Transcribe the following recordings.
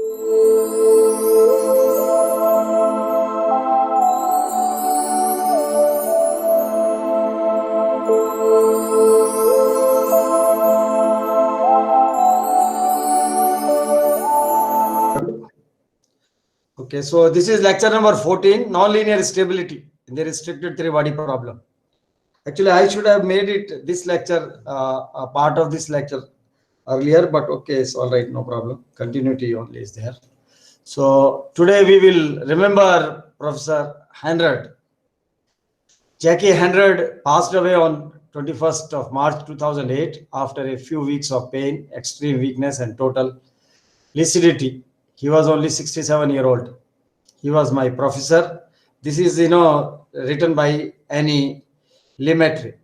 Okay, so this is lecture number 14, nonlinear stability in the restricted three body problem. Actually, I should have made it this lecture, a part of this lecture earlier, but okay, it's all right, no problem. Continuity only is there. So today we will remember Professor Hanrod. Jackie Hanrod passed away on 21st of March 2008 after a few weeks of pain, extreme weakness, and total lucidity. He was only 67-year-old. He was my professor. This is, written by Annie Lemaitre.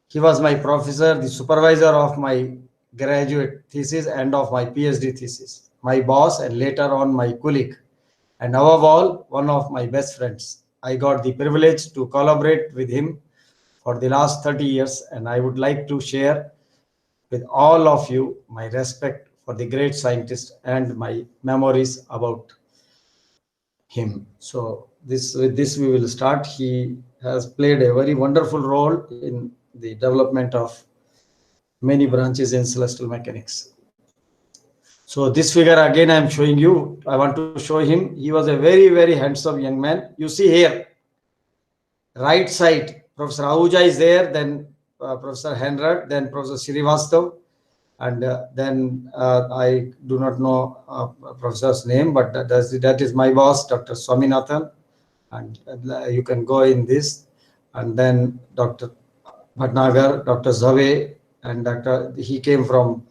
He was my professor, the supervisor of my graduate thesis and of my PhD thesis, my boss, and later on my colleague, and above all, one of my best friends. I got the privilege to collaborate with him for the last 30 years, and I would like to share with all of you my respect for the great scientist and my memories about him. So with this we will start. He has played a very wonderful role in the development of many branches in celestial mechanics. So this figure again I am showing you. I want to show him. He was a very, very handsome young man. You see here, right side, Professor Ahuja is there, then Professor Hanrod, then Professor Srivastav, and then I do not know professor's name, but that is my boss, Dr. Swaminathan, and you can go in this, and then Dr. Bhatnagar, Dr. Zave, and he came from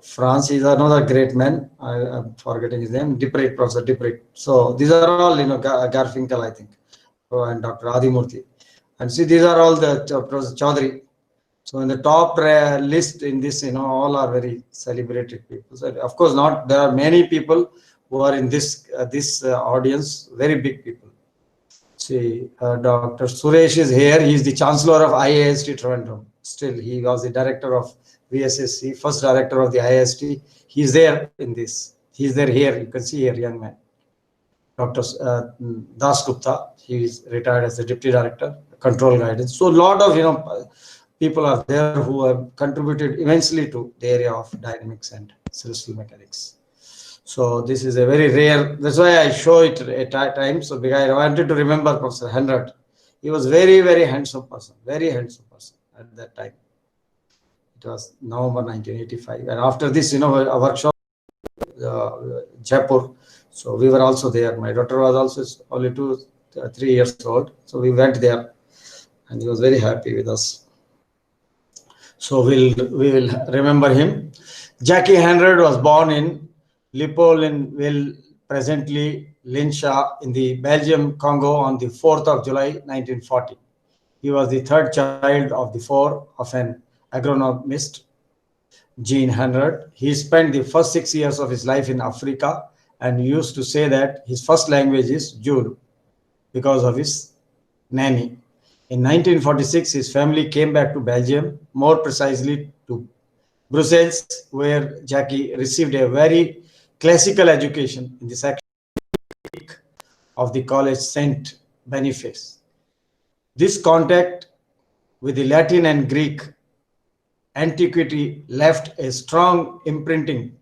France. He's another great man. I'm forgetting his name, Professor Dipret. So these are all, Garfinkel, I think, and Dr. Adimurthy. And see, these are all the Professor Chaudhary. So in the top list in this, all are very celebrated people. So of course, there are many people who are in this audience, very big people. See, Dr. Suresh is here. He is the Chancellor of IIST Trivandrum. Still, he was the director of VSSC, first director of the IIST. He is there in this. He is there here. You can see here, young man. Dr. Das Gupta. He is retired as the deputy director, control guidance. So a lot of people are there who have contributed immensely to the area of dynamics and celestial mechanics. So this is a very rare, that's why I show it at times. So because I wanted to remember Professor Hanrod. He was very, very handsome person at that time. It was November 1985. And after this, a workshop, Jaipur. So we were also there. My daughter was also only 3 years old. So we went there and he was very happy with us. So we will remember him. Jackie Hanrod was born in Leopoldville, presently Linsha, in the Belgium, Congo, on the 4th of July, 1940. He was the third child of the four of an agronomist, Jean Hanrod. He spent the first 6 years of his life in Africa and used to say that his first language is Zulu because of his nanny. In 1946, his family came back to Belgium, more precisely to Brussels, where Jackie received a very classical education in the section of the College Saint Boniface. This contact with the Latin and Greek antiquity left a strong imprinting.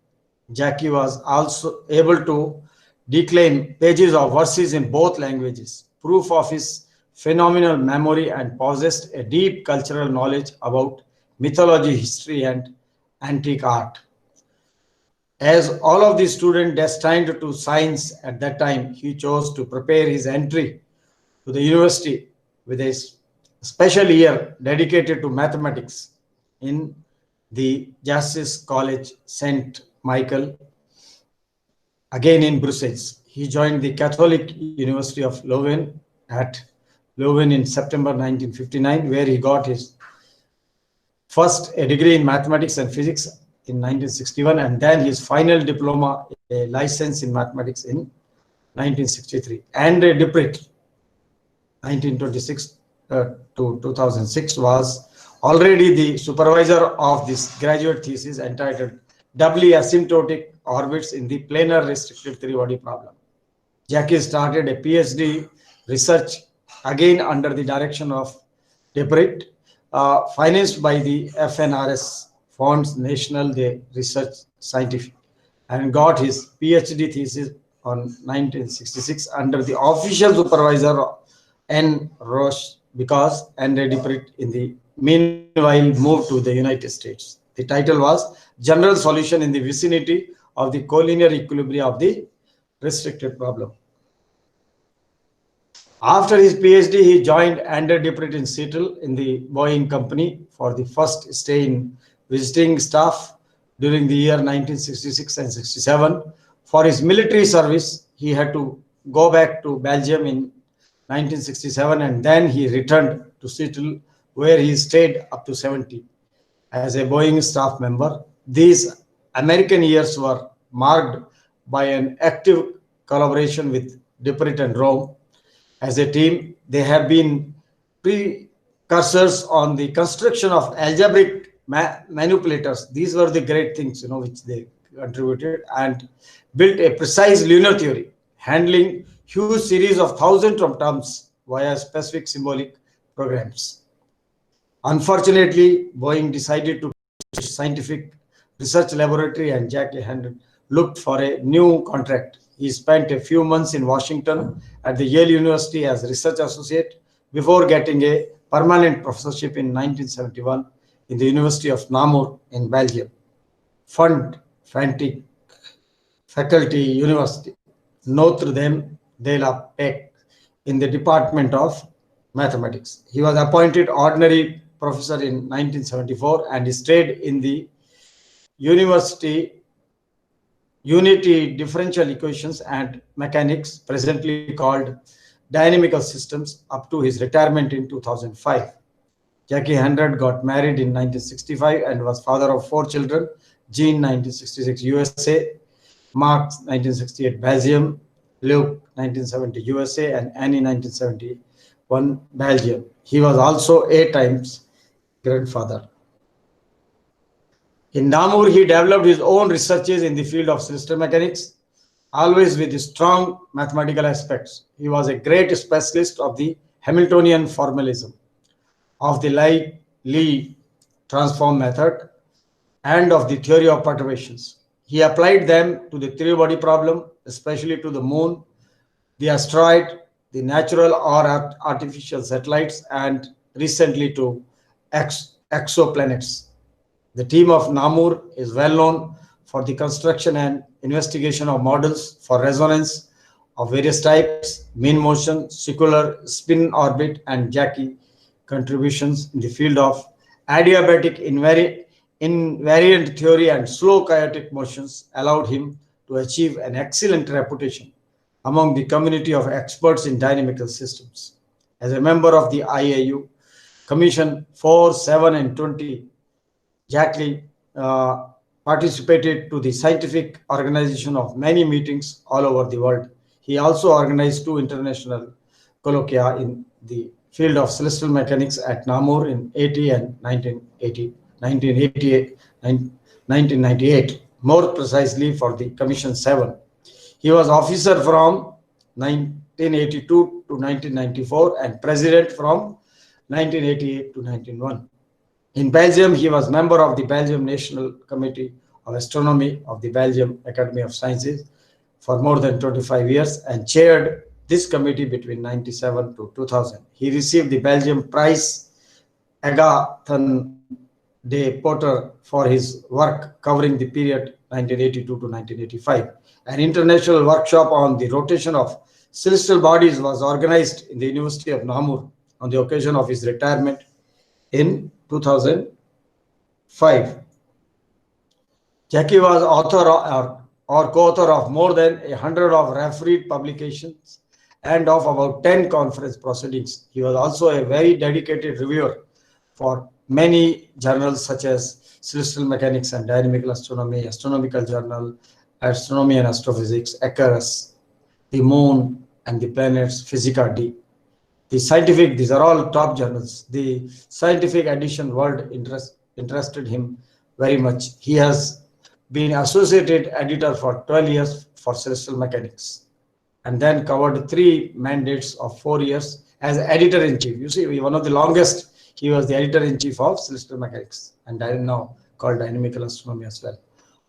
Jackie was also able to declaim pages of verses in both languages, proof of his phenomenal memory, and possessed a deep cultural knowledge about mythology, history, and antique art. As all of the students destined to science at that time, he chose to prepare his entry to the university with a special year dedicated to mathematics in the Justice College St. Michael, again in Brussels. He joined the Catholic University of Leuven at Leuven in September 1959, where he got his first a degree in mathematics and physics in 1961, and then his final diploma, a license in mathematics in 1963. Andre Dipret, 1926 to 2006, was already the supervisor of this graduate thesis entitled doubly asymptotic orbits in the planar restricted three-body problem. Jackie started a PhD research again under the direction of Deprit, financed by the FNRS Fonds National de Research Scientific, and got his PhD thesis on 1966 under the official supervisor N. Roche, because Andre Deprit in the meanwhile moved to the United States. The title was General Solution in the Vicinity of the Collinear Equilibria of the Restricted Problem. After his PhD, he joined Andre Deprit in Seattle in the Boeing company for the first stay in visiting staff during the year 1966 and 67. For his military service, he had to go back to Belgium in 1967, and then he returned to Seattle, where he stayed up to 70 as a Boeing staff member. These American years were marked by an active collaboration with Deprit and Rome. As a team, they have been precursors on the construction of algebraic manipulators. These were the great things, which they contributed, and built a precise lunar theory, handling huge series of thousands of terms via specific symbolic programs. Unfortunately, Boeing decided to scientific research laboratory, and Jackie Hendren looked for a new contract. He spent a few months in Washington at the Yale University as research associate before getting a permanent professorship in 1971 in the University of Namur in Belgium. Fund Fantic Faculty University, Notre Dame de la Paix, in the Department of Mathematics. He was appointed ordinary professor in 1974 and stayed in the university Unity Differential Equations and Mechanics, presently called Dynamical Systems, up to his retirement in 2005. Jackie Hendren got married in 1965 and was father of 4 children: Jean 1966 USA, Mark 1968 Belgium, Luke 1970 USA, and Annie 1971 Belgium. He was also 8 times grandfather. In Namur, he developed his own researches in the field of celestial mechanics, always with strong mathematical aspects. He was a great specialist of the Hamiltonian formalism, of the Lie transform method, and of the theory of perturbations. He applied them to the three-body problem, especially to the moon, the asteroid, the natural or artificial satellites, and recently to exoplanets. The team of Namur is well known for the construction and investigation of models for resonance of various types, mean motion, secular, spin orbit, and Jackie contributions in the field of adiabatic invariant theory and slow chaotic motions allowed him to achieve an excellent reputation among the community of experts in dynamical systems. As a member of the IAU Commission 4, 7, and 20, Jackie participated to the scientific organization of many meetings all over the world. He also organized 2 international colloquia in the field of celestial mechanics at Namur in 80 and 1998, more precisely for the Commission 7. He was officer from 1982 to 1994 and president from 1988 to 1991. In Belgium, he was member of the Belgium National Committee of Astronomy of the Belgium Academy of Sciences for more than 25 years and chaired this committee between 1997 to 2000. He received the Belgium Prize Agathon de Potter for his work covering the period 1982 to 1985. An international workshop on the rotation of celestial bodies was organized in the University of Namur on the occasion of his retirement in 2005. Jackie was author or co-author of more than 100 of refereed publications and of about 10 conference proceedings. He was also a very dedicated reviewer for many journals such as Celestial Mechanics and Dynamical Astronomy, Astronomical Journal, Astronomy and Astrophysics, Icarus, the Moon and the Planets, Physica D. These are all top journals. The scientific edition world interested him very much. He has been associated editor for 12 years for Celestial Mechanics, and then covered 3 mandates of 4 years as editor-in-chief. You see, one of the longest, he was the editor-in-chief of Celestial Mechanics, and now called Dynamical Astronomy as well,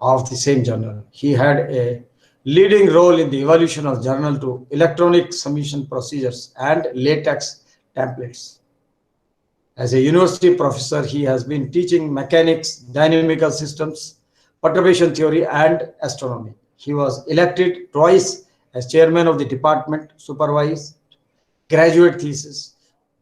of the same journal. He had a leading role in the evolution of journal to electronic submission procedures and latex templates. As a university professor, he has been teaching mechanics, dynamical systems, perturbation theory, and astronomy. He was elected twice as chairman of the department, supervised graduate thesis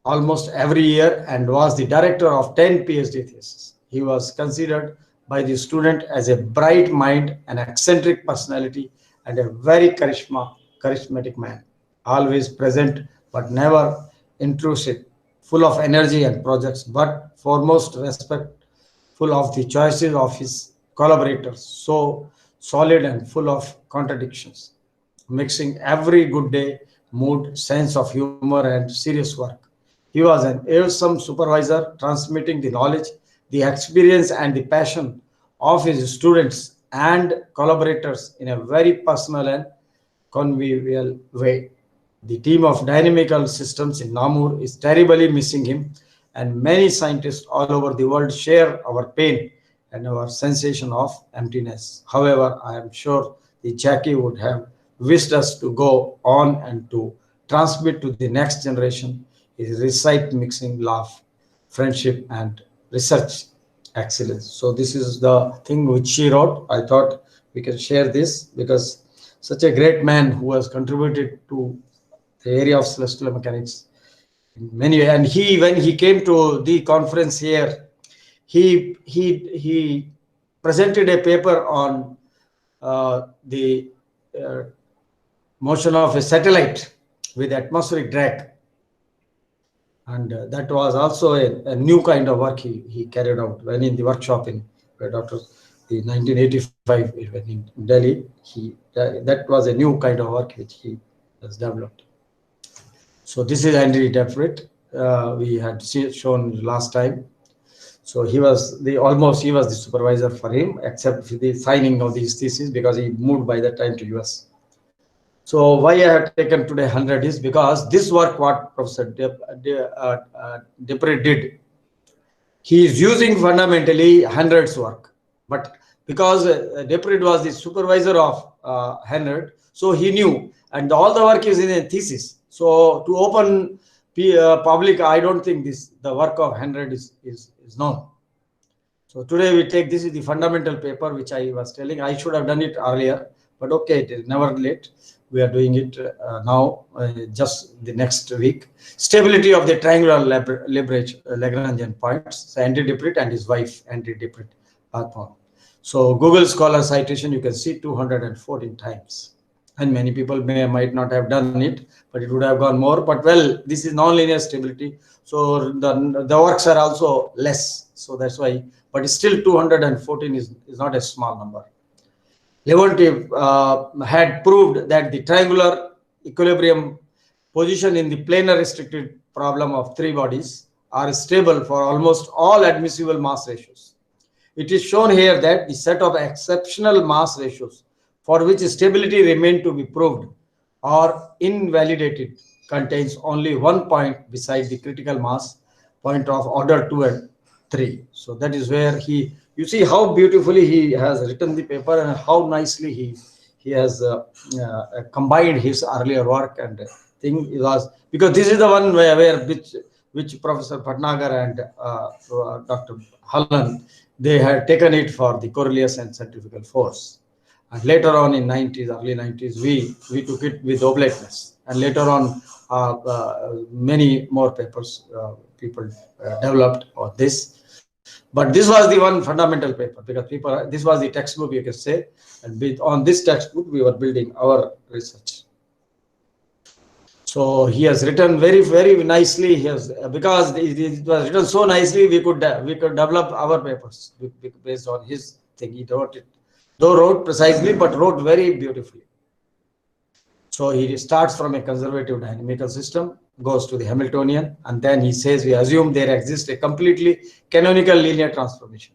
almost every year, and was the director of 10 PhD theses. He was considered by the student as a bright mind, an eccentric personality, and a very charismatic man, always present but never intrusive, full of energy and projects, but foremost respectful of the choices of his collaborators, so solid and full of contradictions, mixing every good day mood, sense of humor, and serious work. He was an awesome supervisor, transmitting the knowledge, the experience, and the passion of his students and collaborators in a very personal and convivial way. The team of dynamical systems in Namur is terribly missing him, and many scientists all over the world share our pain and our sensation of emptiness. However, I am sure the Jackie would have wished us to go on and to transmit to the next generation his recite mixing laugh, friendship, and research excellence. So this is the thing which she wrote. I thought we can share this because such a great man who has contributed to the area of celestial mechanics in many ways. And he, when he came to the conference here, he presented a paper on the motion of a satellite with atmospheric drag, and that was also a new kind of work he carried out when in the workshop in Dr. the 1985 when in Delhi. That was a new kind of work which he has developed. So this is Henry Deprit. We had shown last time. So he was the supervisor for him, except for the signing of these theses, because he moved by that time to US. So why I have taken today 100 is because this work what Professor Deprit did, he is using fundamentally 100's work, but because Deprit was the supervisor of 100, so he knew, and all the work is in a thesis. So to open public, I don't think the work of 100 is known. So today we take, this is the fundamental paper which I was telling. I should have done it earlier, but okay, it is never late. We are doing it now, just the next week. Stability of the triangular Lagrangian points. So Henry Deprit and his wife, Henry Deprit. So Google Scholar citation, you can see 214 times. And many people might not have done it, but it would have gone more. But well, this is nonlinear stability, so the works are also less. So that's why, but still 214 is not a small number. Leontief had proved that the triangular equilibrium position in the planar restricted problem of 3 bodies are stable for almost all admissible mass ratios. It is shown here that the set of exceptional mass ratios for which stability remained to be proved or invalidated contains only one point beside the critical mass point of order 2 and 3. So that is where you see how beautifully he has written the paper and how nicely he has combined his earlier work and thing. It was because this is the one which Professor Bhatnagar and Dr. Hallan, they had taken it for the Coriolis and centrifugal force. And later on in early 90s, we took it with oblateness. And later on, many more papers people developed on this. But this was the one fundamental paper, because this was the textbook, you can say. And on this textbook, we were building our research. So he has written very, very nicely. Because it was written so nicely, we could develop our papers based on his thing. He wrote it. Though wrote precisely, but wrote very beautifully. So he starts from a conservative dynamical system, goes to the Hamiltonian, and then he says we assume there exists a completely canonical linear transformation.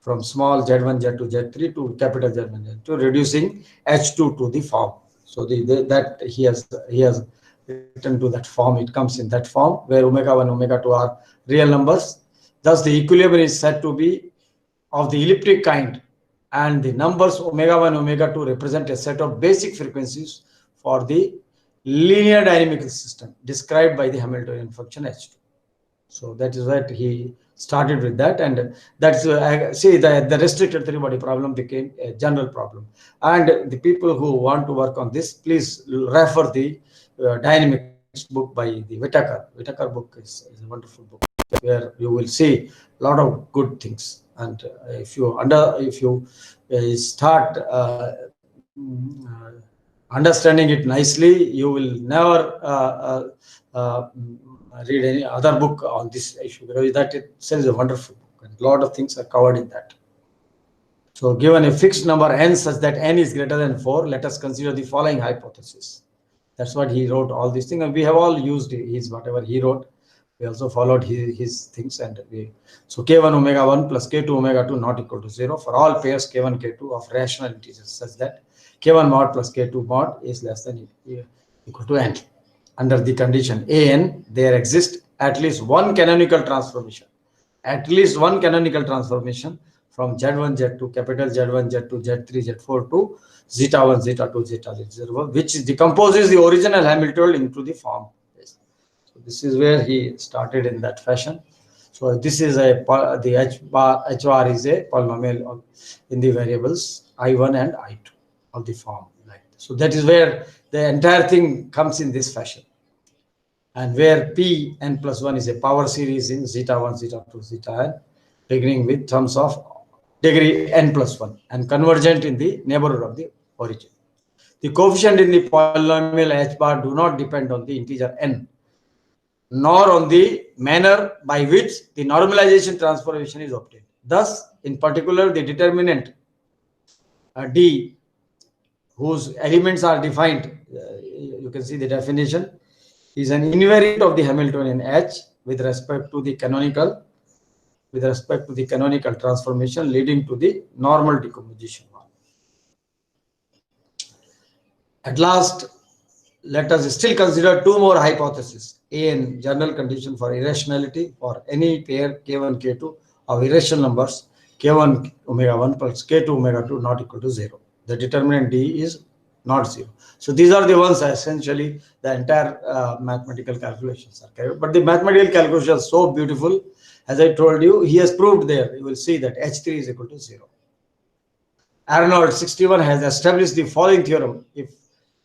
from small Z1, Z2, Z3 to capital Z1, Z2, reducing H2 to the form. So that he has written to that form. It comes in that form where omega 1, omega 2 are real numbers. Thus, the equilibrium is said to be of the elliptic kind, and the numbers omega 1, omega 2 represent a set of basic frequencies for the linear dynamical system described by the Hamiltonian function H2. So that is what he started with that, and that's see the restricted three body problem became a general problem. And the people who want to work on this, please refer the dynamics book by the Whittaker. Whittaker book is a wonderful book where you will see a lot of good things. And if you start understanding it nicely, you will never read any other book on this issue, because that itself is a wonderful book and a lot of things are covered in that. So given a fixed number n such that n is greater than 4, let us consider the following hypothesis. That's what he wrote, all these things, and we have all used his whatever he wrote. We also followed his things, and so k1 omega 1 plus k2 omega 2 not equal to 0 for all pairs k1 k2 of rational integers such that k1 mod plus k2 mod is less than equal to n. Under the condition an, there exists at least one canonical transformation. At least one canonical transformation from Z1, Z2, capital Z1, Z2, Z3, Z4 to zeta 1, zeta 2, zeta 0, which decomposes the original Hamiltonian into the form. So this is where he started in that fashion. So this is the H bar is a polynomial in the variables I1 and I2 of the form. So that is where the entire thing comes in this fashion. And where p n plus 1 is a power series in zeta 1, zeta 2, zeta n, beginning with terms of degree n plus 1 and convergent in the neighborhood of the origin. The coefficient in the polynomial h bar do not depend on the integer n, nor on the manner by which the normalization transformation is obtained. Thus, in particular, the determinant d, whose elements are defined, you can see the definition, is an invariant of the Hamiltonian H with respect to the canonical transformation leading to the normal decomposition. At last, let us still consider two more hypotheses. A, general condition for irrationality for any pair k1 k2 of irrational numbers k1 omega 1 plus k2 omega 2 not equal to 0. The determinant d is not 0. So these are the ones essentially the entire mathematical calculations are carried. But the mathematical calculation is so beautiful. As I told you, he has proved there. You will see that H3 is equal to 0. Arnold 61 has established the following theorem.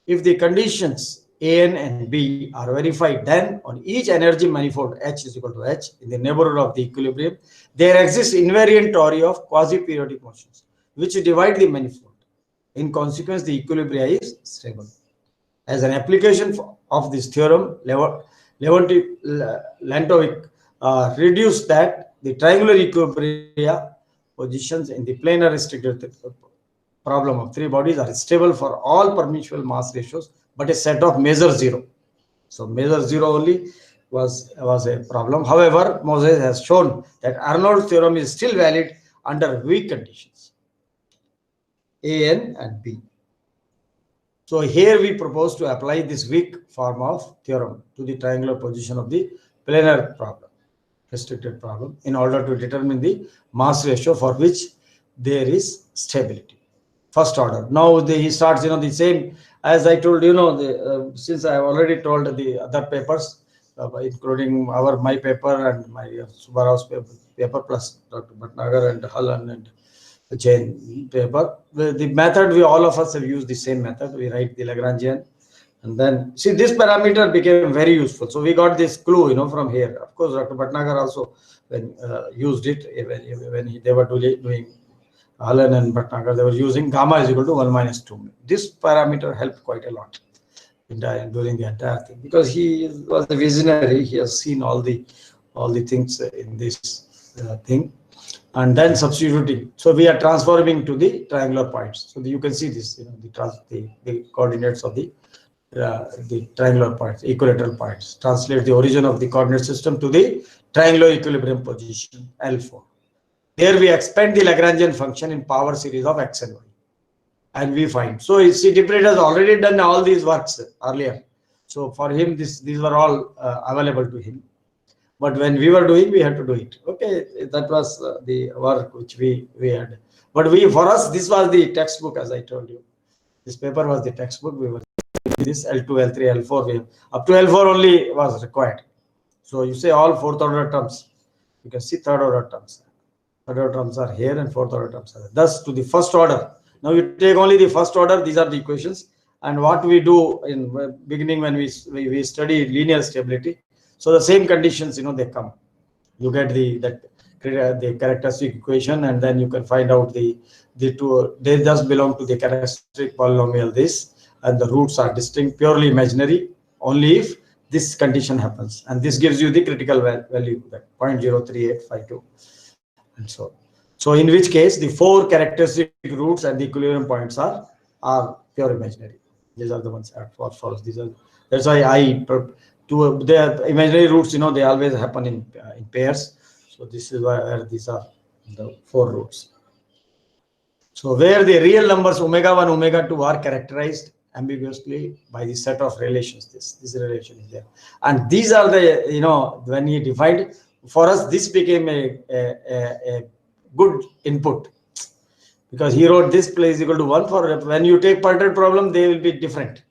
If the conditions an and b are verified, then on each energy manifold H is equal to H in the neighborhood of the equilibrium, there exists invariant theory of quasi-periodic motions which divide the manifold. In consequence, the equilibrium is stable. As an application of this theorem, Leontovic reduced that the triangular equilibria positions in the planar restricted problem of three bodies are stable for all permutative mass ratios, but a set of measure 0. So measure 0 only was a problem. However, Moses has shown that Arnold's theorem is still valid under weak conditions, an and b. So here we propose to apply this weak form of theorem to the triangular position of the planar problem, restricted problem, in order to determine the mass ratio for which there is stability. First order. Now he starts, the same as I told since I have already told the other papers, including my paper and my Subbarao's paper plus Dr. Bhatnagar and Hallan and Jain paper. The method, all of us have used the same method. We write the Lagrangian, and then see this parameter became very useful. So we got this clue, from here. Of course, Dr. Bhatnagar also used it when they were doing Hallan and Bhatnagar. They were using gamma is equal to 1 minus 2. This parameter helped quite a lot during the entire thing, because he was a visionary. He has seen all the things in this thing. And then substituting. So we are transforming to the triangular points. So you can see this, the coordinates of the triangular points, equilateral points. Translate the origin of the coordinate system to the triangular equilibrium position L4. There we expand the Lagrangian function in power series of x and y, and we find. So CTPRED has already done all these works earlier. So for him, these were all available to him. But when we were doing, we had to do it. Okay, that was the work which we had. But for us, this was the textbook, as I told you. This paper was the textbook. We were this L2, L3, L4. Up to L4 only was required. So you say all fourth order terms. You can see third order terms. Third order terms are here and fourth order terms are there. Thus, to the first order. Now you take only the first order. These are the equations. And what we do in beginning when we study linear stability. So the same conditions, they come. You get the characteristic equation, and then you can find out the two. They just belong to the characteristic polynomial this, and the roots are distinct, purely imaginary, only if this condition happens, and this gives you the critical value, that 0.03852, and so. So in which case the four characteristic roots and the equilibrium points are pure imaginary. These are the ones for false. These are, that's why the imaginary roots, they always happen in pairs. So this is where these are the four roots. So where the real numbers omega1, omega2 are characterized ambiguously by the set of relations. This relation is there, and these are the when he defined for us, this became a good input, because he wrote this place equal to 1. For when you take perturbed problem, they will be different.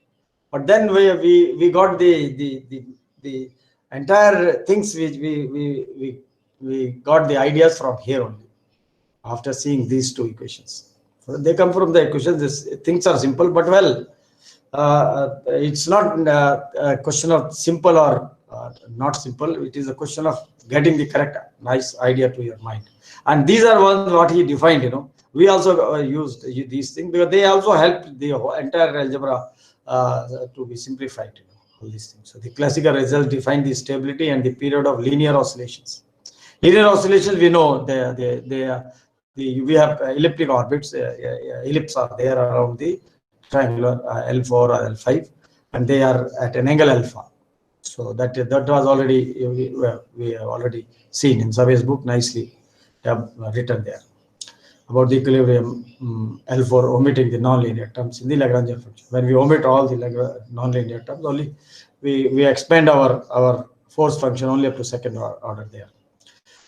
But then we got the entire things which we got the ideas from here only, after seeing these two equations. So they come from the equations. Things are simple, but it's not a question of simple or not simple. It is a question of getting the correct nice idea to your mind. And these are ones what he defined. We also used these things, because they also help the entire algebra to be simplified. All these things. So the classical results define the stability and the period of linear oscillations. Linear oscillations, we know we have elliptic orbits. Ellipses are there around the triangular L4 or L5, and they are at an angle alpha. So that was already we have already seen in Save's book, nicely have written there about the equilibrium L4, omitting the nonlinear terms in the Lagrangian function. When we omit all the nonlinear terms, only we expand our force function only up to second order there.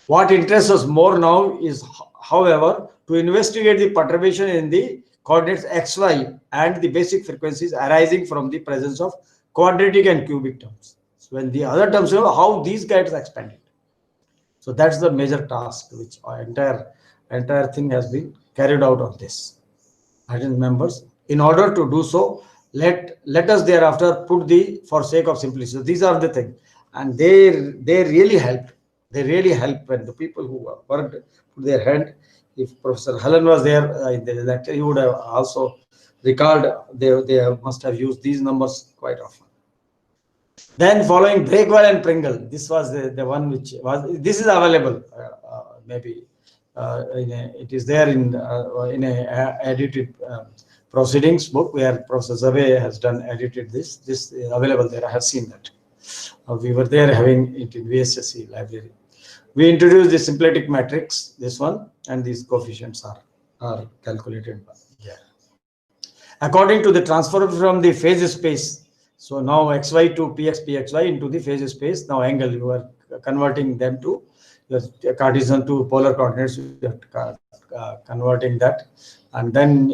What interests us more now is, however, to investigate the perturbation in the coordinates xy and the basic frequencies arising from the presence of quadratic and cubic terms. So when the other terms, how these get expanded. So that's the major task which our entire thing has been carried out on this. Audience members, in order to do so, let us thereafter put for sake of simplicity. So these are the things, and they really helped. They really help when the people who worked put their hand. If Professor Helen was there in the lecture, he would have also recalled they must have used these numbers quite often. Then following Breakwell and Pringle, this was the one which was. This is available maybe. It is there in a edited proceedings book where Professor Zave has edited this. This is available there. I have seen that. We were there having it in VSSC library. We introduced the symplectic matrix, this one, and these coefficients are calculated there. According to the transfer from the phase space, so now xy to pxy into the phase space. Now angle, you are converting them to the Cartesian to polar coordinates. You are converting that, and then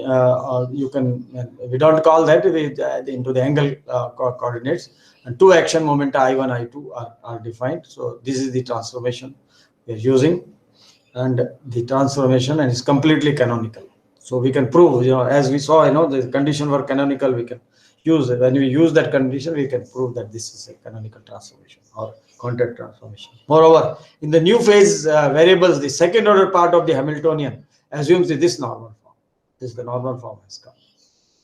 you can. We don't call that into the angle coordinates. And two action momenta I1, I2 are defined. So this is the transformation we are using, and the transformation and is completely canonical. So we can prove, as we saw, the condition were canonical. We can use it. When we use that condition, we can prove that this is a canonical transformation or contact transformation. Moreover, in the new phase variables, the second order part of the Hamiltonian assumes this normal form. This is the normal form has come,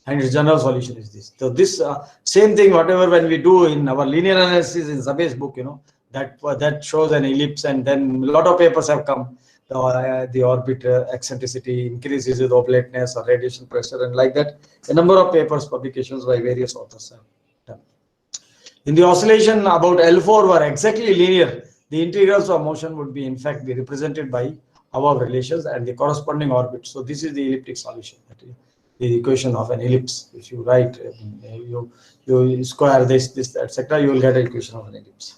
and its general solution is this. So this same thing, whatever when we do in our linear analysis in Sabe's book, that shows an ellipse, and then a lot of papers have come. The orbit eccentricity increases with oblateness or radiation pressure, and like that, a number of papers, publications by various authors have done. In the oscillation about L4 were exactly linear, the integrals of motion would be in fact be represented by above relations and the corresponding orbit. So this is the elliptic solution. The equation of an ellipse. If you write, you square this, etc., you will get an equation of an ellipse.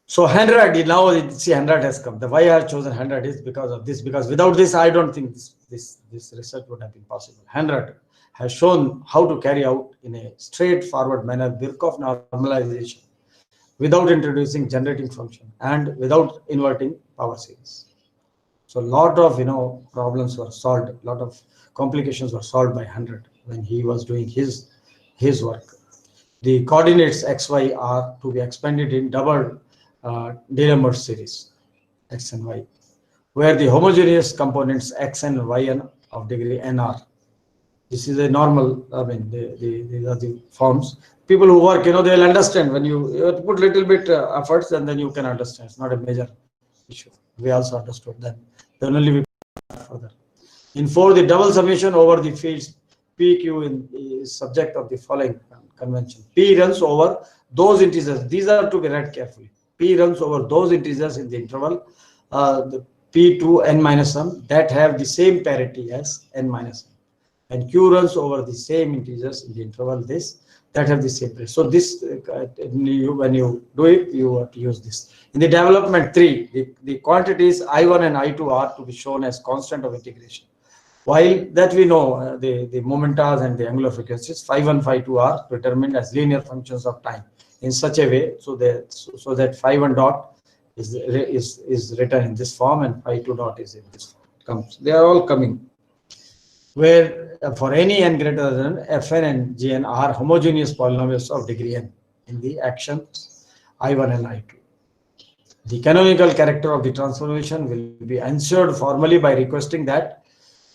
So 100, now see 100 has come. The why I have chosen 100 is because of this, because without this, I don't think this research would have been possible. 100 has shown how to carry out in a straightforward manner Birkhoff normalization without introducing generating function and without inverting power series. So a lot of problems were solved, a lot of complications were solved by 100 when he was doing his work. The coordinates x, y are to be expanded in double D'Alembert series x and y, where the homogeneous components x and y of degree n are. This is a normal. I mean, these are the forms. People who work, they'll understand when you put little bit efforts, and then you can understand. It's not a major issue. We also understood that. Then only we further. In 4, the double summation over the fields PQ is subject of the following convention. P runs over those integers. These are to be read carefully. P runs over those integers in the interval, the P to n minus 1 that have the same parity as n minus 1. And Q runs over the same integers in the interval that have the same parity. So this, when you do it, you have to use this. In the development 3, the quantities I1 and I2 are to be shown as constant of integration. While that we know, the momentas and the angular frequencies, phi1, phi2 are determined as linear functions of time in such a way so that phi1 dot is written in this form and phi2 dot is in this form. They are all coming. Where for any n greater than fn and gn are homogeneous polynomials of degree n in the actions I1 and I2. The canonical character of the transformation will be ensured formally by requesting that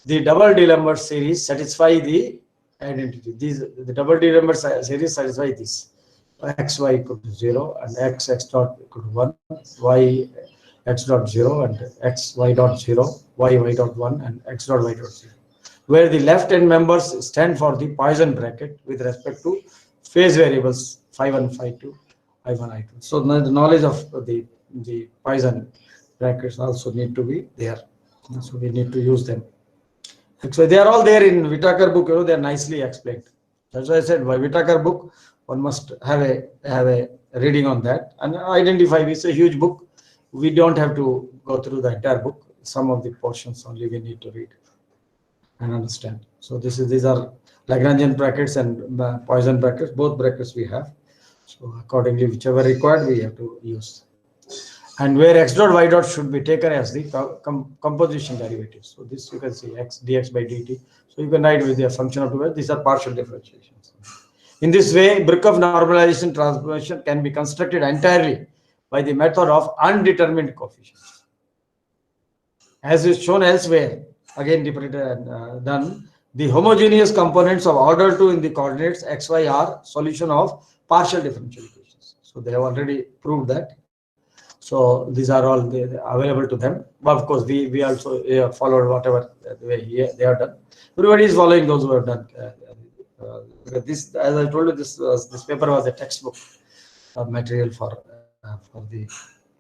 the double D'Alembert series satisfy the identity. The double D'Alembert series satisfy this: x y equal to 0 and x dot equal to 1, y x dot 0 and x y dot 0, y dot 1 and x dot y dot 0. Where the left-hand members stand for the Poisson bracket with respect to phase variables phi1, phi2, I1, I2. So the knowledge of the Poisson brackets also need to be there. So we need to use them. So they are all there in Whitaker book. They are nicely explained. That's why I said by Whitaker book, one must have a reading on that and identify. It's a huge book. We don't have to go through the entire book. Some of the portions only we need to read and understand. So these are Lagrangian brackets and Poisson brackets. Both brackets we have. So accordingly, whichever required, we have to use. And where x dot y dot should be taken as the composition derivatives. So this you can see x dx by dt. So you can write with the function of 2. These are partial differentiations. In this way, Birkhoff normalization transformation can be constructed entirely by the method of undetermined coefficients. As is shown elsewhere, again done, the homogeneous components of order 2 in the coordinates x, y are solution of partial differential equations. So they have already proved that. So these are all available to them. But of course, we also followed whatever way they are done. Everybody is following those who have done. This, as I told you, this paper was a textbook material for the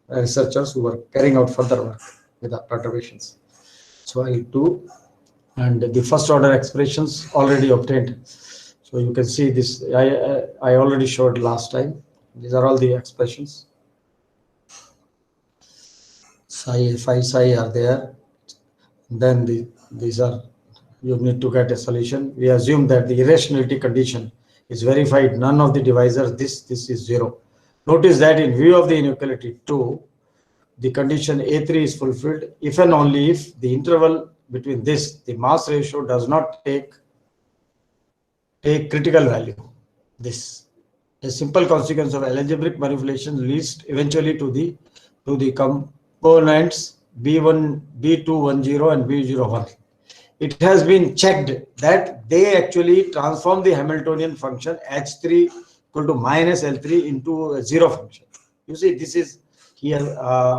researchers who were carrying out further work with the perturbations. So I do, and the first order expressions already obtained. So you can see this. I already showed last time. These are all the expressions. Psi, phi, psi are there. Then these are, you need to get a solution. We assume that the irrationality condition is verified. None of the divisors, this is 0. Notice that in view of the inequality 2, the condition A3 is fulfilled if and only if the interval between the mass ratio does not take critical value. This, a simple consequence of algebraic manipulation leads eventually to the components B1, B210 and B01. It has been checked that they actually transform the Hamiltonian function H3 equal to minus L3 into a 0 function. You see, this is here.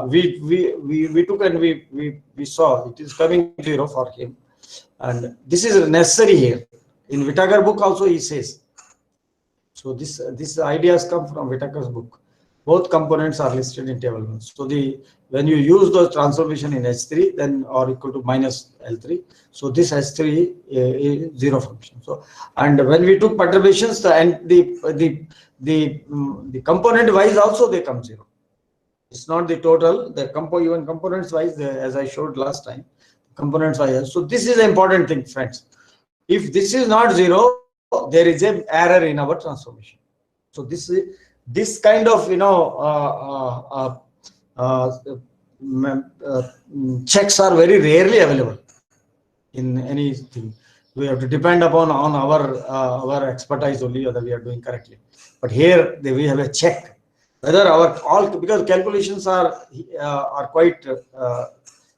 We took and we saw it is coming 0 for him, and this is necessary here. In Whitaker book also he says. So this ideas come from Whitaker's book. Both components are listed in table 1. So when you use the transformation in H3, then or equal to minus L3, so this H3 is zero function. So, and when we took perturbations, the component wise also they come zero. It's not the total, the even components wise, as I showed last time, components wise. So this is an important thing, friends. If this is not zero, there is an error in our transformation. So this kind of checks are very rarely available in anything. We have to depend upon our expertise only whether we are doing correctly. But here we have a check whether because calculations are quite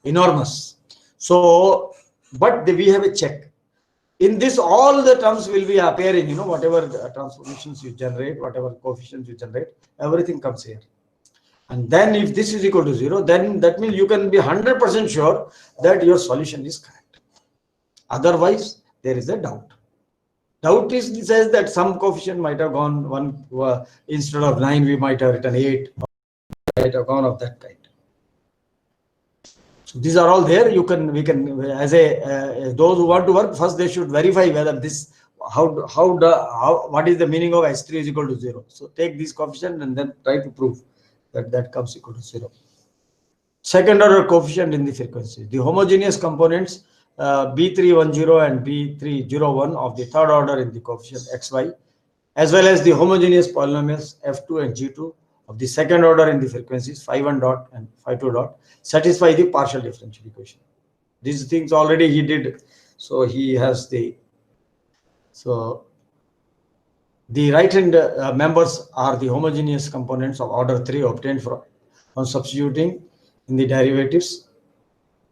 enormous. So, but we have a check. In this, all the terms will be appearing, whatever transformations you generate, whatever coefficients you generate, everything comes here. And then if this is equal to 0, then that means you can be 100% sure that your solution is correct. Otherwise, there is a doubt. Doubt says that some coefficient might have gone 1, instead of 9, we might have written 8, or might have gone of that kind. So these are all there. We can as those who want to work, first they should verify whether this what is the meaning of H3 is equal to 0. So take this coefficient and then try to prove that comes equal to 0. Second order coefficient in the frequency. The homogeneous components B310 and B301 of the third order in the coefficient XY, as well as the homogeneous polynomials F2 and G2 of the second order in the frequencies phi1 dot and phi2 dot satisfy the partial differential equation. These things already he did. So he has the right hand members are the homogeneous components of order 3 obtained from substituting in the derivatives.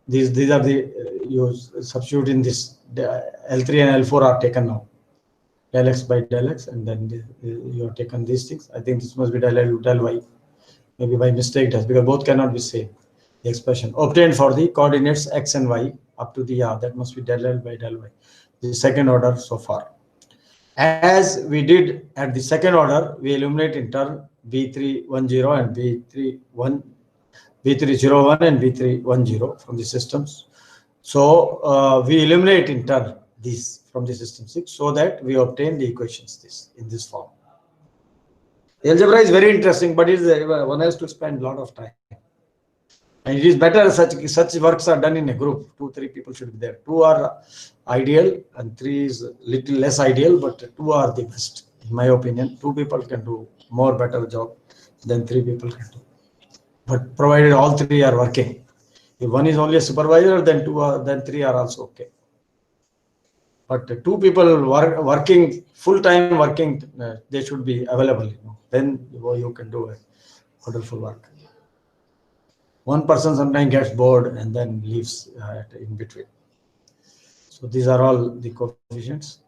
These are the you substitute in this. L3 and L4 are taken now. Del x by del x, and then you have taken these things. I think this must be del L del y. Maybe by mistake it has, because both cannot be same. The expression obtained for the coordinates x and y up to the that must be del L by del y. The second order so far. As we did at the second order, we eliminate in turn B310 and B301 and B310 from the systems. So we eliminate in turn these from the system 6 so that we obtain the equations in this form. The algebra is very interesting, but one has to spend a lot of time. And it is better such works are done in a group. 2-3 people should be there. 2 are ideal and 3 is little less ideal, but 2 are the best in my opinion. 2 people can do more better job than 3 people can do. But provided all 3 are working. If one is only a supervisor, then 3 are also okay. But 2 people working full-time working, they should be available. Then you can do a wonderful work. One person sometimes gets bored and then leaves in between. So these are all the coefficients.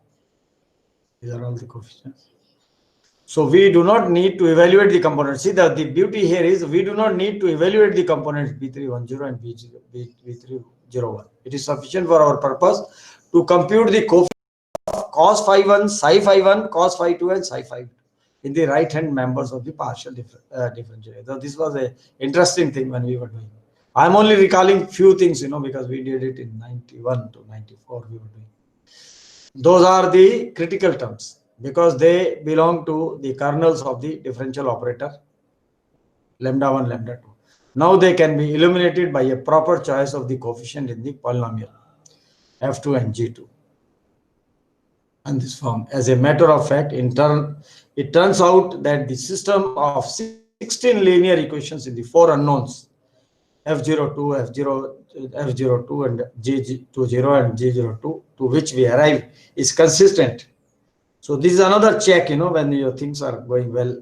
So we do not need to evaluate the components. See, the beauty here is we do not need to evaluate the components B310 and B301. It is sufficient for our purpose to compute the coefficient of cos phi1, psi phi1, cos phi2, and psi phi2 in the right hand members of the partial differential. So this was an interesting thing when we were doing. I'm only recalling few things, because we did it in 91 to 94 we were doing. Those are the critical terms because they belong to the kernels of the differential operator lambda 1, lambda 2. Now they can be eliminated by a proper choice of the coefficient in the polynomial F2 and G2. And this form, as a matter of fact, in turn, it turns out that the system of 16 linear equations in the 4 unknowns F02, F02 and G20 and G02 to which we arrive is consistent. So this is another check, when your things are going well,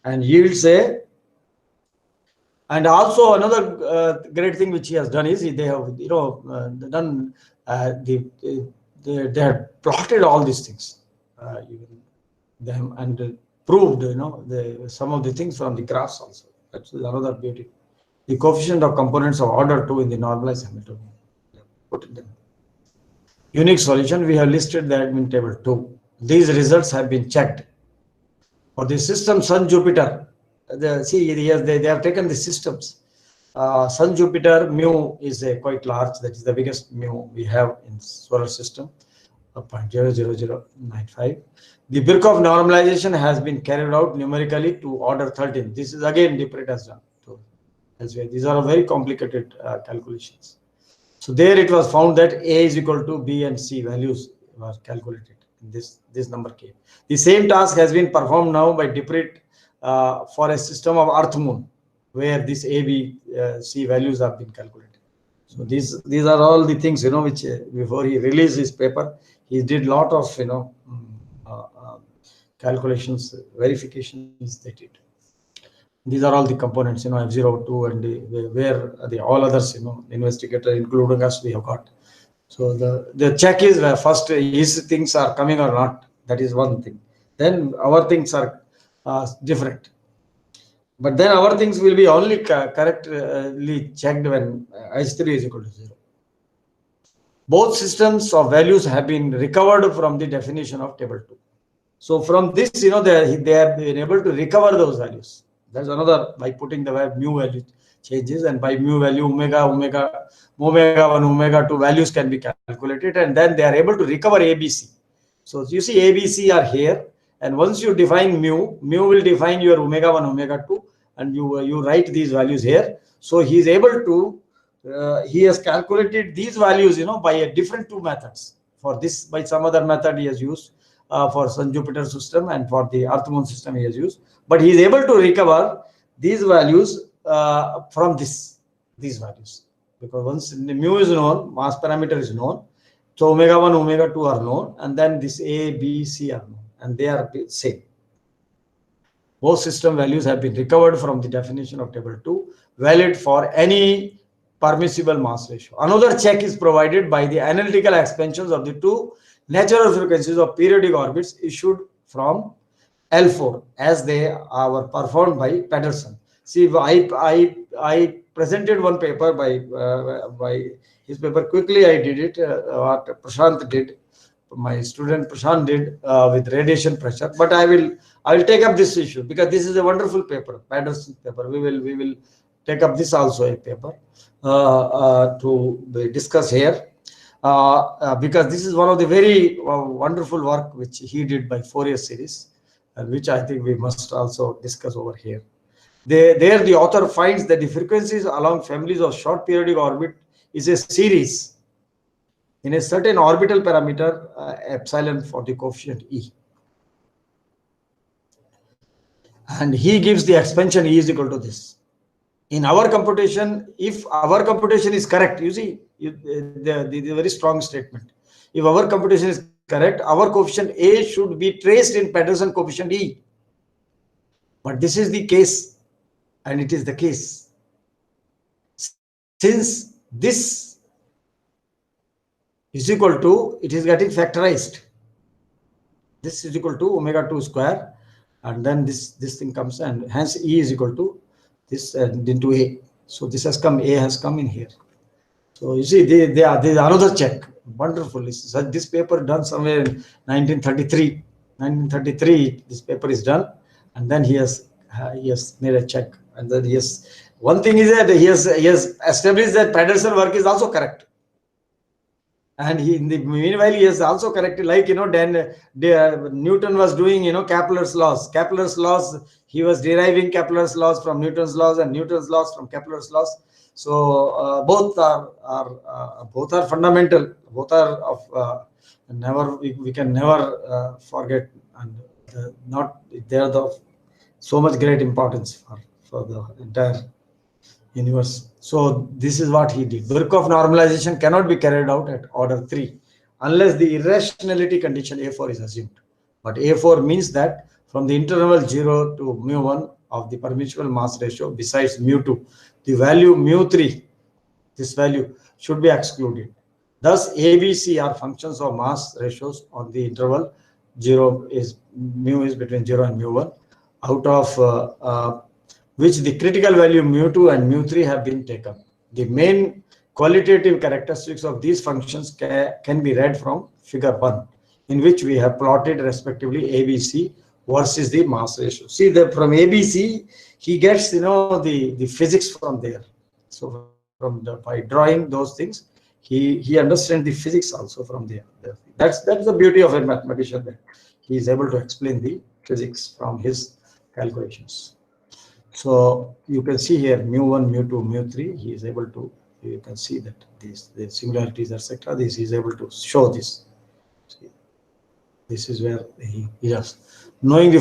and yields a. And also another great thing which he has done is they have done they have plotted all these things, and proved some of the things from the graphs also. That's another beauty. The coefficient of components of order 2 in the normalized Hamiltonian. Put it there. Unique solution, we have listed the admin table 2. These results have been checked. For the system Sun Jupiter, They have taken the systems. Sun Jupiter mu is quite large. That is the biggest mu we have in solar system, 0.00095. The Birkhoff normalization has been carried out numerically to order 13. This is again DePret has done. So elsewhere, these are very complicated calculations. So there it was found that A is equal to B and C values were calculated. This number came. The same task has been performed now by DePret for a system of Earth Moon, where this A, B, C values have been calculated. So these are all the things, which before he released his paper, he did lot of calculations, verifications they did. These are all the components, F02 and where the all others, investigator including us, we have got. So the check is first his things are coming or not. That is one thing. Then our things are different. But then our things will be only correctly checked when H3 is equal to 0. Both systems of values have been recovered from the definition of table 2. So from this, they have been able to recover those values. That's another, by putting the mu value changes, and by mu value omega 1, omega 2 values can be calculated, and then they are able to recover ABC. So you see ABC are here, and once you define mu will define your omega 1, omega 2, and you write these values here. So he is able to, he has calculated these values, by a different two methods. For this, by some other method he has used. For Sun Jupiter system, and for the Earth Moon system he has used, but he is able to recover these values from these values, because once the mu is known, mass parameter is known, so omega 1, omega 2 are known, and then this A, B, C are known, and they are same. Both system values have been recovered from the definition of table 2, valid for any permissible mass ratio. Another check is provided by the analytical expansions of the two natural frequencies of periodic orbits issued from L4, as they are performed by Pedersen. See, I presented one paper by his paper. Quickly I did it, what Prashant did, my student Prashant did, with radiation pressure. But I will take up this issue, because this is a wonderful paper, Pedersen paper. We will take up this also a paper to discuss here. Because this is one of the very wonderful work which he did by Fourier series, and which I think we must also discuss over here. There the author finds that the frequencies along families of short periodic orbit is a series in a certain orbital parameter epsilon for the coefficient E. And he gives the expansion E is equal to this. In our computation, if our computation is correct, you see, the very strong statement. If our computation is correct, our coefficient A should be traced in Pedersen coefficient E. But this is the case, and it is the case. Since this is equal to, it is getting factorized. This is equal to omega 2 square, and then this thing comes, and hence E is equal to this into A. So this has come, A has come in here. So you see, they are another check. Wonderful. This paper done somewhere in 1933. 1933, this paper is done, and then he has made a check, and then one thing is that he has established that Pedersen work is also correct. And in the meanwhile, he has also corrected, like, then Newton was doing, Kepler's laws. Kepler's laws, he was deriving Kepler's laws from Newton's laws, and Newton's laws from Kepler's laws. So both are fundamental. Both are of we can never forget, and they are the so much great importance for the entire universe. So this is what he did. Birkhoff normalization cannot be carried out at order 3 unless the irrationality condition A4 is assumed. But A4 means that from the interval 0 to mu1 of the permissible mass ratio, besides mu2, the value mu3, this value should be excluded. Thus, ABC are functions of mass ratios on the interval mu is between 0 and mu1, out of which the critical value mu2 and mu3 have been taken. The main qualitative characteristics of these functions can be read from figure 1, in which we have plotted respectively ABC versus the mass ratio. See that from ABC, he gets the physics from there. So by drawing those things, he understands the physics also from there. That's the beauty of a mathematician, that he is able to explain the physics from his calculations. So you can see here mu1, mu2, mu3. He is able to. You can see that the similarities, etc. This he is able to show this. See, this is where he has knowing the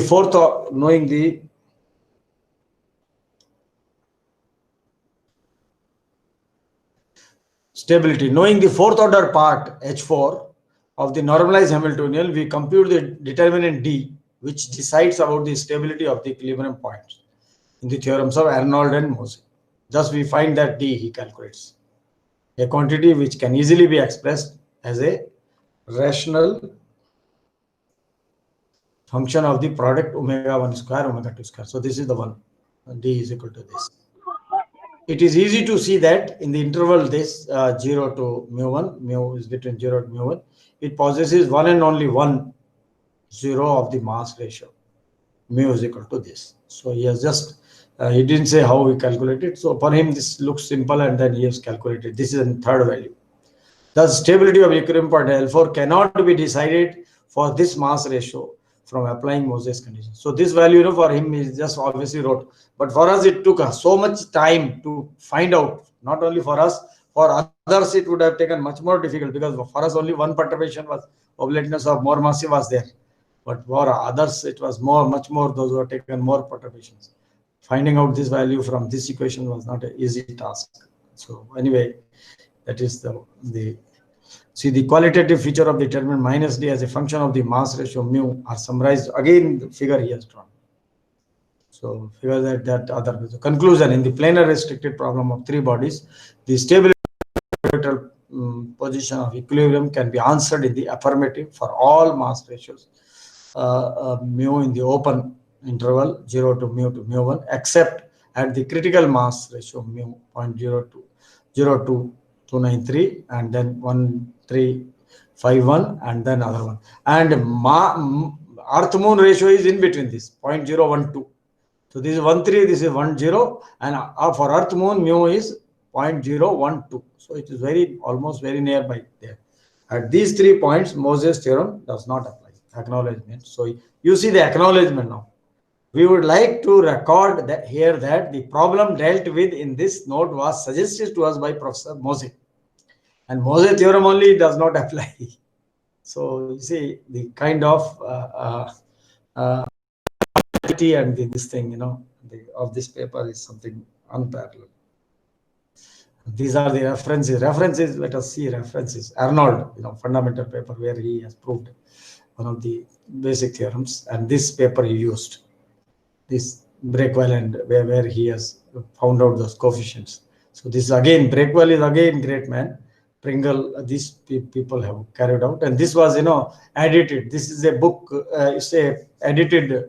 stability, knowing the fourth order part H4 of the normalized Hamiltonian, we compute the determinant D, which decides about the stability of the equilibrium points in the theorems of Arnold and Mose. Thus, we find that D he calculates a quantity which can easily be expressed as a rational function of the product omega 1 square, omega 2 square. So this is the one, D is equal to this. It is easy to see that in the interval this 0 to mu1, mu is between 0 to mu1, it possesses one and only one 0 of the mass ratio. Mu is equal to this. So he has just, he didn't say how he calculated. So for him, this looks simple, and then he has calculated. This is a third value. Thus, stability of equilibrium point L4 cannot be decided for this mass ratio from applying Moses condition. So this value, for him, is just obviously wrote. But for us, it took so much time to find out. Not only for us, for others, it would have taken much more difficult, because for us only one perturbation was oblateness of more massive was there. But for others, it was much more. Those who have taken more perturbations. Finding out this value from this equation was not an easy task. So anyway, that is the see the qualitative feature of the determinant minus D as a function of the mass ratio mu are summarized again. The figure he has drawn. So figure that other conclusion in the planar restricted problem of three bodies, the stable position of equilibrium can be answered in the affirmative for all mass ratios. Mu in the open interval 0 to mu1, except at the critical mass ratio mu 0.0293 and then 1351 and then other one, and earth moon ratio is in between this 0.012. So this is 13, this is 10, and for earth moon mu is 0.012. So it is almost very nearby there. At these 3 points, Moses theorem does not apply. Acknowledgement. So you see the acknowledgement now. We would like to record that here that the problem dealt with in this note was suggested to us by Professor Mose. And Mose theorem only does not apply. So you see the kind of and this thing, of this paper is something unparalleled. These are the references. References, let us see references. Arnold, fundamental paper where he has proved one of the basic theorems, and this paper he used, this Breakwell, and where he has found out those coefficients. So this again, Breakwell is again great man. Pringle, these people have carried out, and this was edited. This is a book. It's a edited.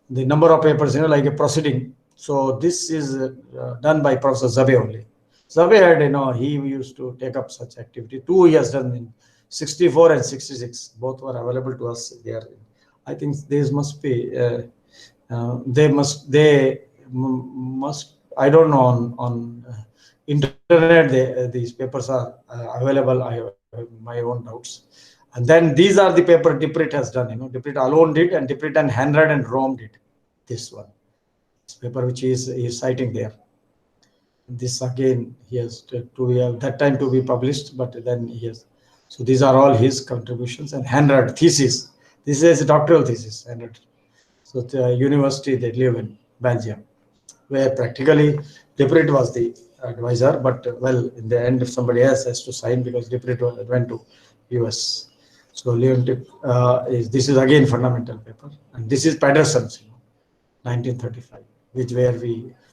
The number of papers, like a proceeding. So this is done by Professor Zabe only. Zabe had, he used to take up such activity. 2 he has done in 64 and 66. Both were available to us there. I think these must be. They must. I don't know on internet. These papers are available. I have my own doubts. And then these are the paper Diprit has done. Diprit alone did, and Diprit and Hanrad and Rome did this one. This paper which he is citing there. This again he has to have that time to be published, but then he has. So these are all his contributions. And Hanrad thesis. This is a doctoral thesis. Hanrad. So the university they live in Belgium, where practically Diprit was the advisor, but in the end, if somebody else has to sign, because Diprit went to US. So Leon this is again fundamental paper, and this is Pedersen's, 1935, where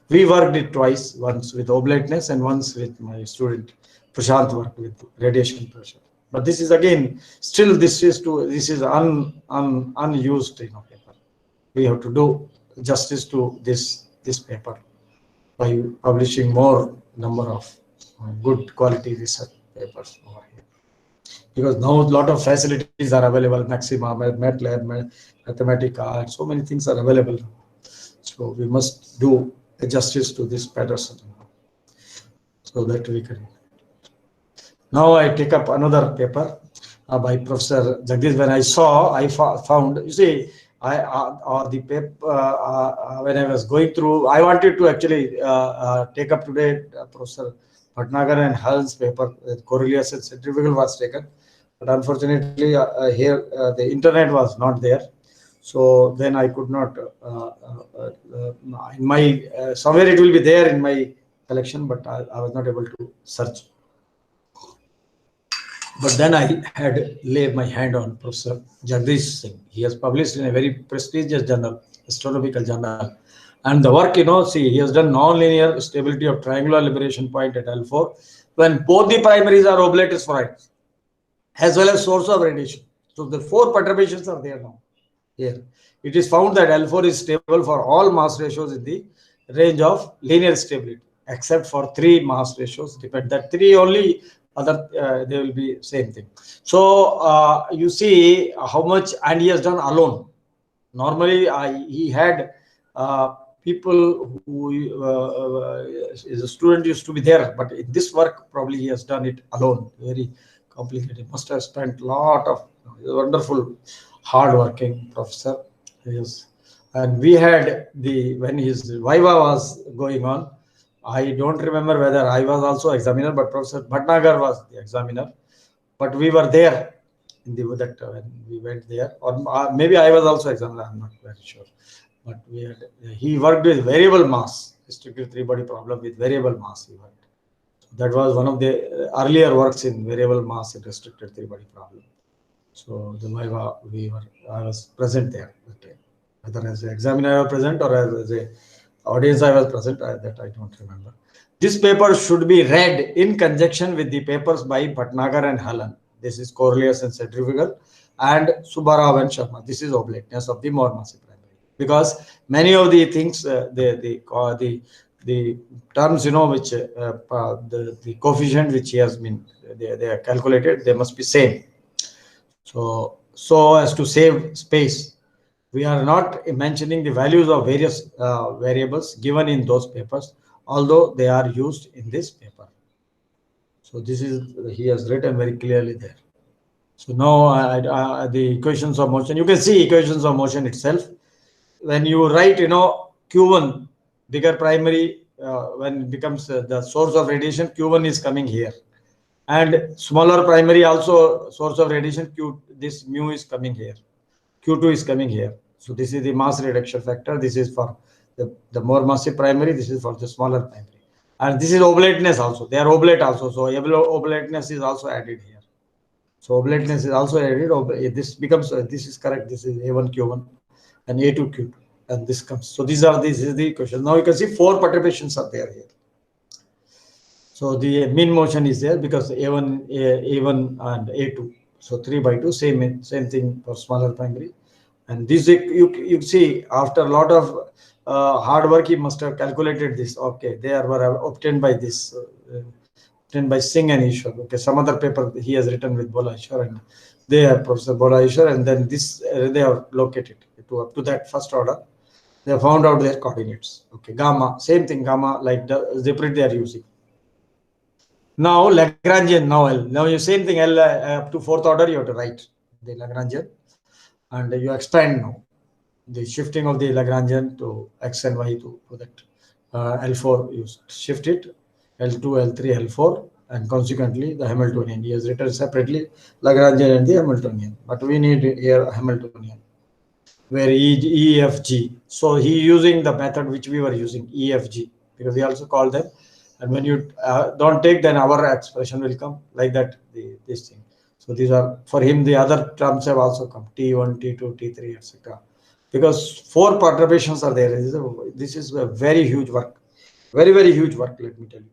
we worked it twice, once with oblateness and once with my student Prashant worked with radiation pressure. But this is again still this is unused paper. We have to do justice to this paper by publishing more number of good quality research papers over here. because now a lot of facilities are available, Maxima, MATLAB, Mathematica, and so many things are available. So we must do justice to this Patterson, so that we can. Now I take up another paper by Professor Jagdish. When I saw, I found, you see, the paper when I was going through, I wanted to actually take up today Professor Bhatnagar and Hal's paper, Coriolis and centrifugal was taken, but unfortunately here the internet was not there. So then I could not, in my, somewhere it will be there in my collection, but I was not able to search. But then I had laid my hand on Professor Jagdish Singh. He has published in a very prestigious journal, astronomical journal. And the work, see, he has done nonlinear stability of triangular liberation point at L4 when both the primaries are oblate spheroids, as well as source of radiation. So the 4 perturbations are there now. Here, it is found that L4 is stable for all mass ratios in the range of linear stability, except for 3 mass ratios. Depend that 3 only, other they will be same thing. So you see how much, and he has done alone. Normally, he had people who is a student used to be there, but in this work probably he has done it alone. Very complicated. He must have spent a lot of wonderful, hard-working professor. Yes, and we had when his viva was going on. I don't remember whether I was also examiner, but Professor Bhatnagar was the examiner. But we were there in that when we went there, or maybe I was also examiner. I'm not very sure. But he worked with variable mass, restricted 3-body problem with variable mass. He worked. So that was one of the earlier works in variable mass in restricted 3-body problem. So the viva, I was present there. Okay. Whether as an examiner I was present or as an audience I was present, that I don't remember. This paper should be read in conjunction with the papers by Bhatnagar and Hallan. This is Coriolis and centrifugal, and Subbarao and Sharma. This is oblateness of the more massive primary. Because many of the things, the terms, which the coefficient which he has been, they are calculated, they must be same. So as to save space, we are not mentioning the values of various variables given in those papers, although they are used in this paper. So this is, he has written very clearly there. So now the equations of motion, you can see equations of motion itself. When you write, Q1, bigger primary, when it becomes the source of radiation, Q1 is coming here. And smaller primary also source of radiation, this mu is coming here. Q2 is coming here. So this is the mass reduction factor. This is for the more massive primary. This is for the smaller primary. And this is oblateness also. They are oblate also. So oblateness is also added here. So oblateness is also added. This becomes, this is correct. This is A1 Q1 and A2 Q2. And this comes. So this is the equation. Now you can see 4 perturbations are there here. So the mean motion is there because A1 and A2. So 3/2, same thing for smaller primary. And this, you see, after a lot of hard work, he must have calculated this. Okay, they were obtained by this, obtained by Singh and Ishwar. Okay, some other paper he has written with Bola Ishwar, and they have Professor Bola Ishwar, and then this they have located up to that first order. They have found out their coordinates. Okay, gamma, same thing, gamma, like the ZPRIT they are using. Now Lagrangian, now you same thing, L up to 4th order you have to write the Lagrangian, and you expand now the shifting of the Lagrangian to x and y to that L4, you shift it, L2, L3, L4, and consequently the Hamiltonian. He has written separately Lagrangian and the Hamiltonian, but we need here Hamiltonian, where E, F, G. So he using the method which we were using, E, F, G, because we also call them. And when you don't take, then our expression will come like that, this thing. So these are, for him, the other terms have also come, T1, T2, T3, etc. Because 4 perturbations are there. This is a very huge work. Very, very huge work, let me tell you.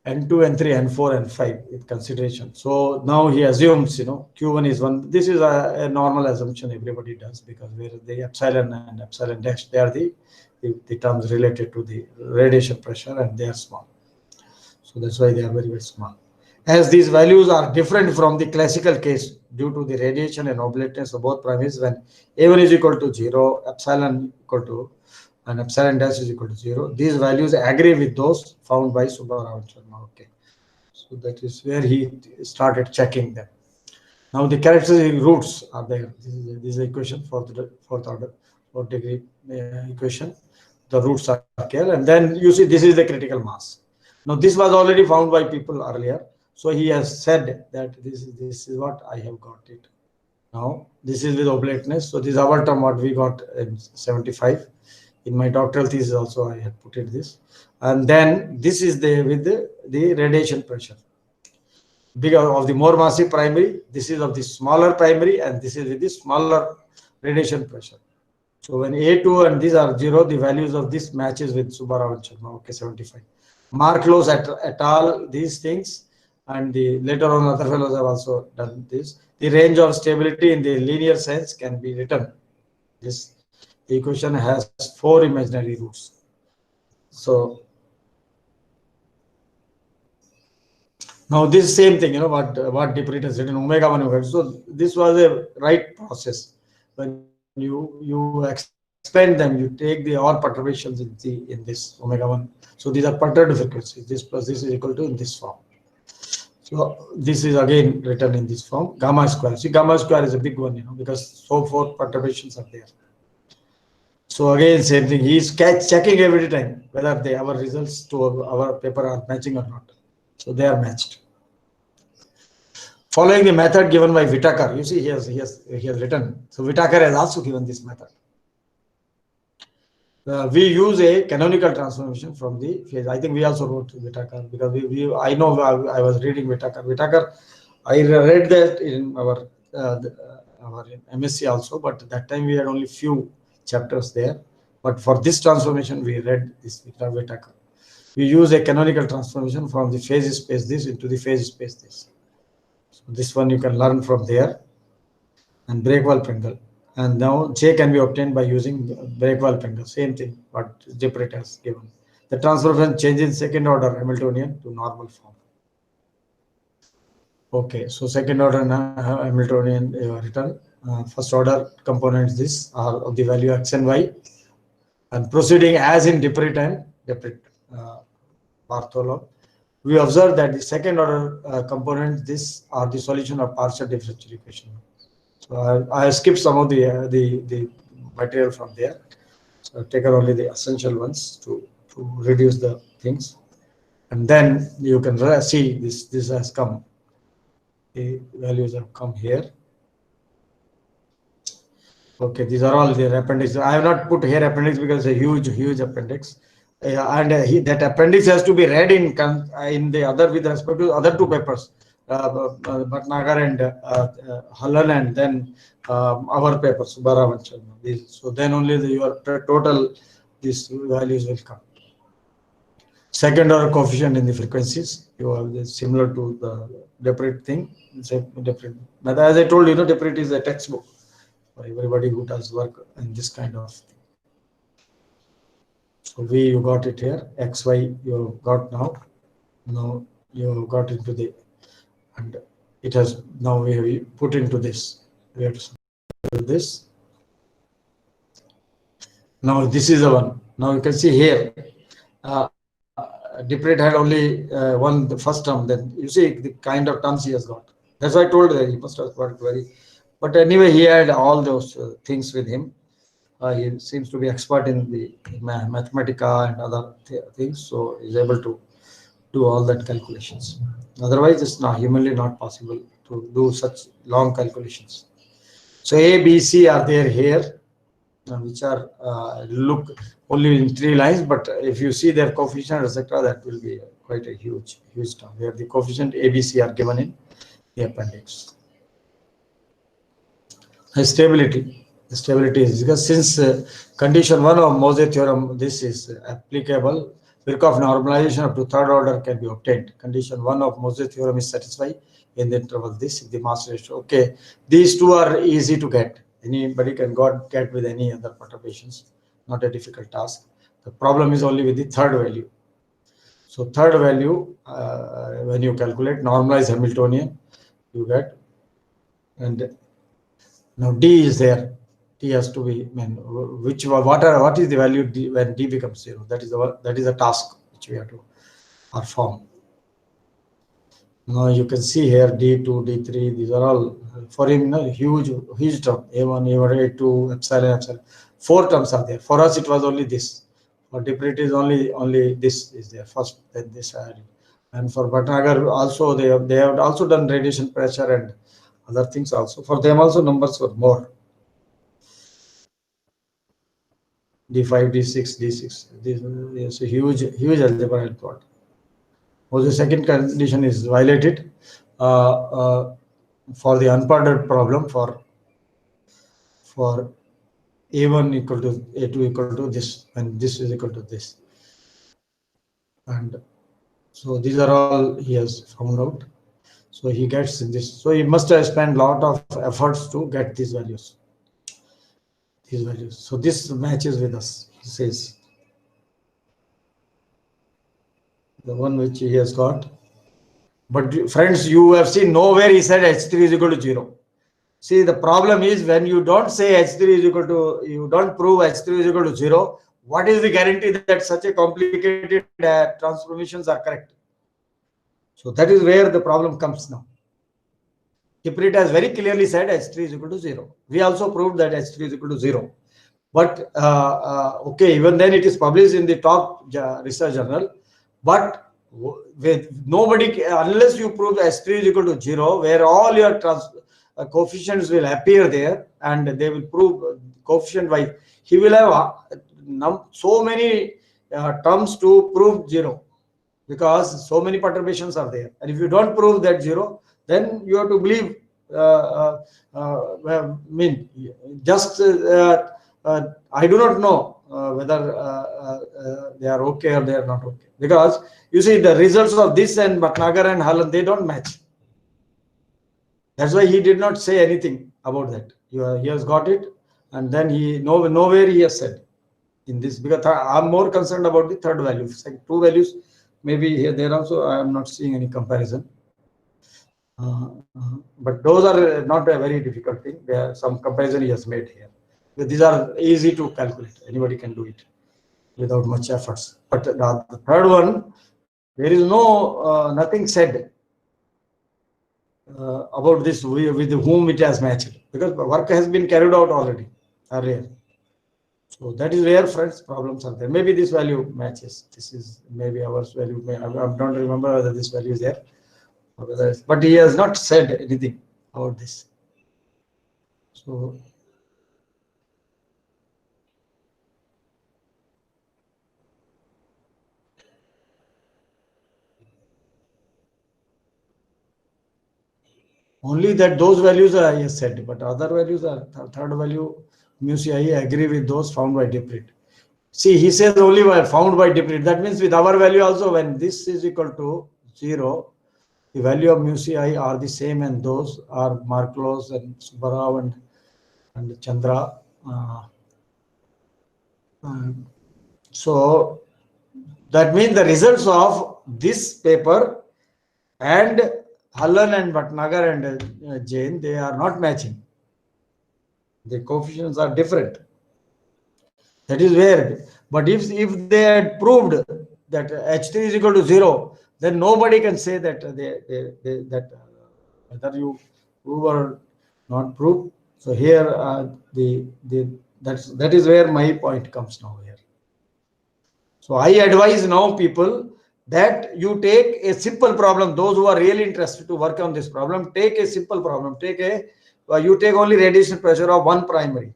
N2, N3, N4, and 5 with consideration. So now he assumes, Q1 is 1. This is a normal assumption everybody does, because where the epsilon and epsilon dash, they are the terms related to the radiation pressure, and they are small. So that's why they are very, very small. As these values are different from the classical case due to the radiation and oblateness of both primaries, when A1 is equal to 0, epsilon equal to, and epsilon dash is equal to 0, these values agree with those found by Subbarao Sharma. Okay. So that is where he started checking them. Now the characteristic roots are there. This is the equation for the fourth order, fourth degree equation. The roots are here, and then you see this is the critical mass. Now this was already found by people earlier, so he has said that this is what I have got it. Now this is with oblateness. So this is our term what we got in 75. In my doctoral thesis also I had put it this, and then this is the with the radiation pressure. Bigger of the more massive primary, this is of the smaller primary, and this is with the smaller radiation pressure. So when A2 and these are 0, the values of this matches with Subbarao and Sharma. Okay, 75. Marklos et al. These things, and the later on other fellows have also done this. The range of stability in the linear sense can be written. This the equation has 4 imaginary roots. So now this same thing, what Deprete has written, omega 1 over. So this was a right process. When you expand them, you take the all perturbations in this omega 1. So these are perturbed frequencies. This plus this is equal to in this form. So this is again written in this form, gamma square. See, gamma square is a big one, because so 4 perturbations are there. So again, same thing. He is checking every time whether our results to our paper are matching or not. So they are matched. Following the method given by Whittaker, you see he has written. So Whittaker has also given this method. We use a canonical transformation from the phase. I think we also wrote Whittaker because I know I was reading Whittaker. Whittaker, I read that in our MSc also, but that time we had only few chapters there. But for this transformation, we read this Whittaker. We use a canonical transformation from the phase space this into the phase space this. So this one you can learn from there, and Breakwell-Pringle. And now J can be obtained by using Breakwell-Pringle. Same thing what Deprete has given. The transformation changes second order Hamiltonian to normal form. Okay, so second order Hamiltonian written. First order components this are of the value x and y, and proceeding as in Deprete and Bartholomew. We observe that the second order components this are the solution of partial differential equation. So I skipped some of the material from there. So I've taken only the essential ones to reduce the things, and then you can see this has come. The values have come here. Okay, these are all the appendix. I have not put here appendix because it's a huge appendix, and that appendix has to be read in the other with respect to other two papers. Bhatnagar and Hallan, and then our paper, Subbarao and Sharma. So then only your total these values will come. Second order coefficient in the frequencies, you have similar to the Deprete thing. But as I told you, Deprete is a textbook for everybody who does work in this kind of thing. So V you got it here, X, Y you got now. Now you got into the, and it has now we have put into this. We have to do this. Now this is the one. Now you can see here, Deprete had only the first term. Then you see the kind of terms he has got. That's why I told that he must have got very. But anyway, he had all those things with him. He seems to be expert in the Mathematica and other things, so he's able to do all that calculations. Otherwise, it's not humanly not possible to do such long calculations. So A, B, C are there here, which are look only in 3 lines, but if you see their coefficient, etc., that will be quite a huge term. Where the coefficient A, B, C are given in the appendix. Stability. The stability is because since condition 1 of Mose theorem, this is applicable. Birkhoff normalization up to third order can be obtained. Condition 1 of Mose theorem is satisfied in the interval this, the mass ratio. Okay, these two are easy to get. Anybody can get with any other perturbations, not a difficult task. The problem is only with the third value. So third value, when you calculate normalized Hamiltonian, you get, and now D is there. D has to be, I mean, what is the value D when D becomes 0? That is a task which we have to perform. Now you can see here D2, D3, these are all for him huge term. A1, A1, A2, epsilon, epsilon. 4 terms are there. For us it was only this. For Diprit is only this is there first, then this added. And for Bhatnagar also they have also done radiation pressure and other things also. For them also numbers were more. D5, D6, D6. This is a huge algebra involved. Was the second condition is violated for the unpaired problem for A1 equal to A2 equal to this, and this is equal to this. And so these are all he has found out. So he gets this. So he must have spent a lot of efforts to get these values. So this matches with us, he says. The one which he has got. But friends, you have seen nowhere he said H3 is equal to 0. See, the problem is when you don't say H3 is equal to, you don't prove H3 is equal to 0, what is the guarantee that such a complicated transformations are correct? So that is where the problem comes now. Diprit has very clearly said H3 is equal to 0. We also proved that H3 is equal to 0. But okay, even then it is published in the top research journal. But with nobody, unless you prove H3 is equal to 0, where all your coefficients will appear there and they will prove coefficient wise, he will have so many terms to prove 0, because so many perturbations are there. And if you don't prove that 0, then you have to believe, I mean, just I do not know whether they are okay or they are not okay, because you see the results of this and Bhatnagar and Hallan, they don't match. That's why he did not say anything about that. He has got it, and then nowhere he has said in this, because I'm more concerned about the third value. Like 2 values, maybe here there also I am not seeing any comparison. But those are not a very difficult thing. There are some comparison he has made here. But these are easy to calculate. Anybody can do it without much efforts. But the third one, there is nothing said about this with whom it has matched, because work has been carried out already earlier. So that is where, friends, problems are there. Maybe this value matches. This is maybe our value. I don't remember whether this value is there. But he has not said anything about this. So only that those values are, he has said, but other values are third value mu c I agree with those found by Diprit. See, he says only found by Diprit. That means with our value also, when this is equal to 0, the value of mu c I are the same, and those are Marklos and Subbarao and Chandra. So that means the results of this paper and Hallan and Bhatnagar and Jain, they are not matching. The coefficients are different. That is where. But if they had proved that H3 is equal to 0, then nobody can say that that whether you prove or not prove. So here that is where my point comes now here. So I advise now people that you take a simple problem. Those who are really interested to work on this problem, take a simple problem. You take only radiation pressure of one primary.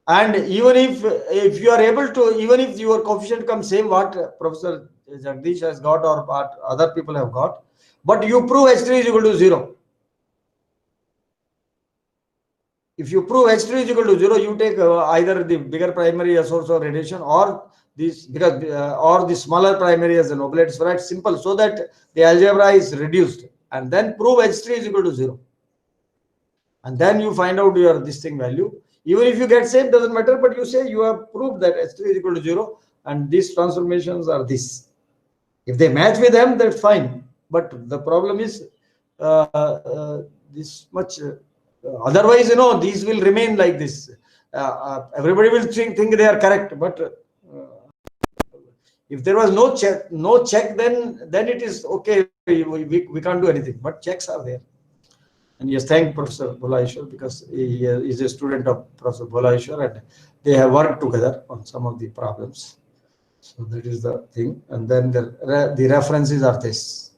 And even if you are able to, even if your coefficient comes same what Professor Jagdish has got or what other people have got, but you prove H3 is equal to 0. If you prove H3 is equal to 0, you take either the bigger primary as source of radiation or this, because or the smaller primary as an oblate. It's very simple, so that the algebra is reduced, and then prove H3 is equal to 0, and then you find out your this thing value. Even if you get same, doesn't matter, but you say you have proved that H3 is equal to 0, and these transformations are this. If they match with them, that's fine. But the problem is this much. Otherwise, these will remain like this. Everybody will think they are correct, but if there was no check, then it is okay. We can't do anything. But checks are there. And yes, thank Professor Bhola Ishwar, because he is a student of Professor Bhola Ishwar, and they have worked together on some of the problems. So that is the thing. And then the references are this.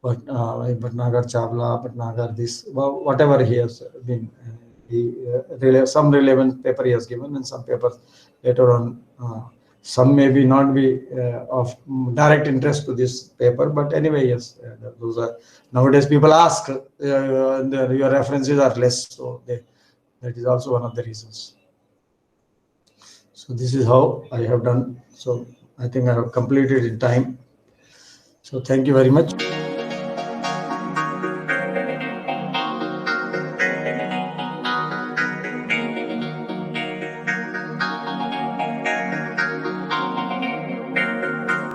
But Bhatnagar Chawla, Bhatnagar this, well, whatever he has been, some relevant paper he has given, and some papers later on. Some may be not be of direct interest to this paper, but anyway, yes, those are nowadays people ask, your references are less, so that is also one of the reasons. So this is how I have done. So I think I have completed in time. So thank you very much.